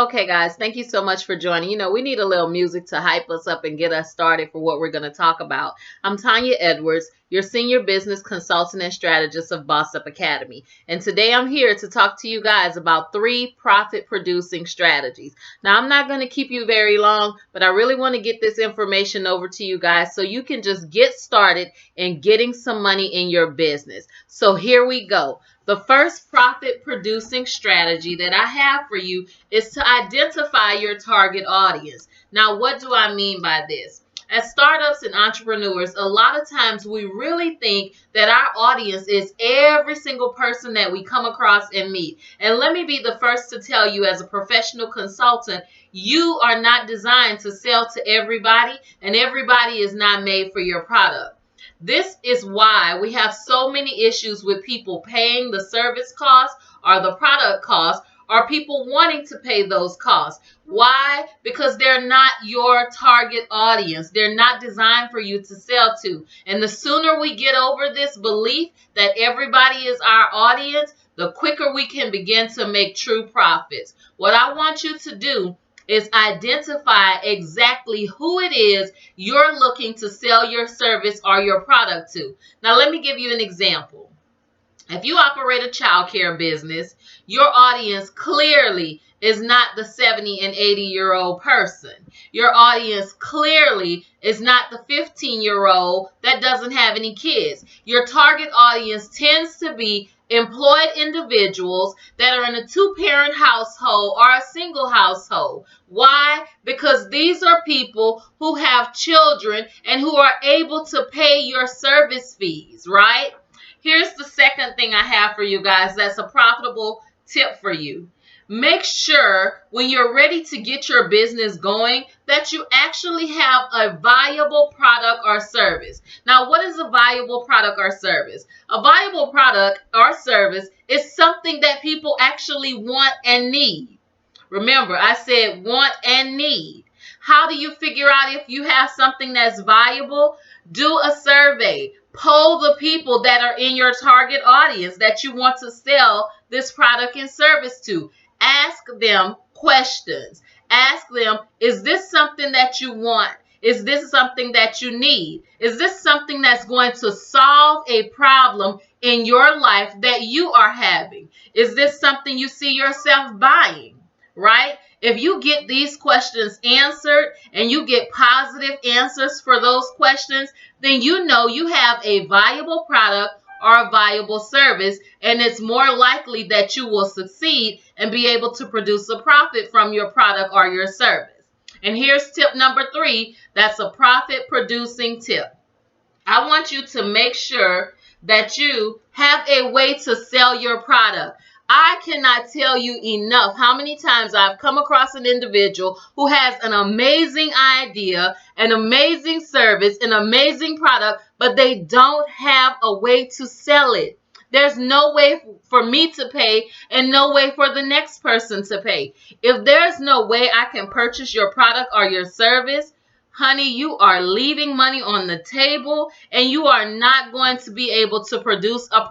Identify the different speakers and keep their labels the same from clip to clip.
Speaker 1: Okay, guys, thank you so much for joining. We need a little music to hype us up and get us started for what we're going to talk about. I'm Tonia Edwards, your senior business consultant and strategist of Boss Up Academy. And today I'm here to talk to you guys about 3 profit producing strategies. Now, I'm not going to keep you very long, but I really want to get this information over to you guys so you can just get started in getting some money in your business. So here we go. The first profit producing strategy that I have for you is to identify your target audience. Now, what do I mean by this? As startups and entrepreneurs, a lot of times we really think that our audience is every single person that we come across and meet. And let me be the first to tell you, as a professional consultant, you are not designed to sell to everybody, and everybody is not made for your product. This is why we have so many issues with people paying the service cost or the product cost, or people wanting to pay those costs. Why? Because they're not your target audience. They're not designed for you to sell to. And the sooner we get over this belief that everybody is our audience, the quicker we can begin to make true profits. What I want you to do is identify exactly who it is you're looking to sell your service or your product to. Now, let me give you an example. If you operate a childcare business, your audience clearly is not the 70 and 80-year-old person. Your audience clearly is not the 15-year-old that doesn't have any kids. Your target audience tends to be employed individuals that are in a 2-parent household or a single household. Why? Because these are people who have children and who are able to pay your service fees, right? Here's the second thing I have for you guys that's a profitable tip for you. Make sure when you're ready to get your business going that you actually have a viable product or service. Now, what is a viable product or service? A viable product or service is something that people actually want and need. Remember, I said want and need. How do you figure out if you have something that's viable? Do a survey. Poll the people that are in your target audience that you want to sell this product and service to. Ask them questions. Ask them, is this something that you want? Is this something that you need? Is this something that's going to solve a problem in your life that you are having? Is this something you see yourself buying? Right? If you get these questions answered and you get positive answers for those questions, then you know you have a viable product or a viable service, and it's more likely that you will succeed and be able to produce a profit from your product or your service. And here's tip number 3. That's a profit producing tip. I want you to make sure that you have a way to sell your product. I cannot tell you enough how many times I've come across an individual who has an amazing idea, an amazing service, an amazing product, but they don't have a way to sell it. There's no way for me to pay and no way for the next person to pay. If there's no way I can purchase your product or your service, honey, you are leaving money on the table and you are not going to be able to produce a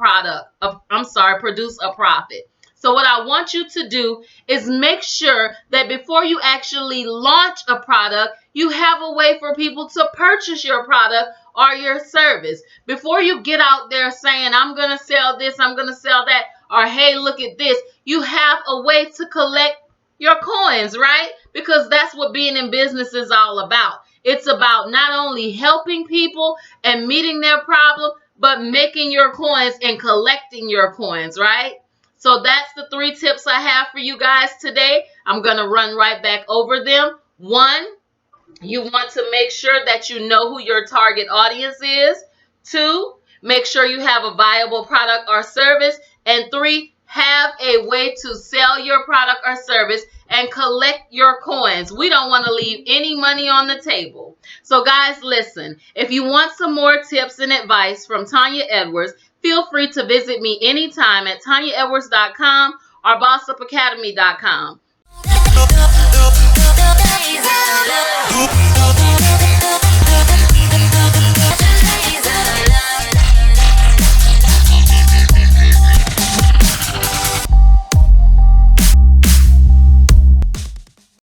Speaker 1: produce a profit. So what I want you to do is make sure that before you actually launch a product, you have a way for people to purchase your product or your service. Before you get out there saying, I'm going to sell this, I'm going to sell that, or hey, look at this, you have a way to collect your coins, right? Because that's what being in business is all about. It's about not only helping people and meeting their problem, but making your coins and collecting your coins, right? So that's the 3 tips I have for you guys today. I'm going to run right back over them. 1, you want to make sure that you know who your target audience is. 2, make sure you have a viable product or service. And 3, have a way to sell your product or service and collect your coins. We don't want to leave any money on the table. So guys, listen, if you want some more tips and advice from Tonia Edwards, feel free to visit me anytime at ToniaEdwards.com or BossUpAcademy.com.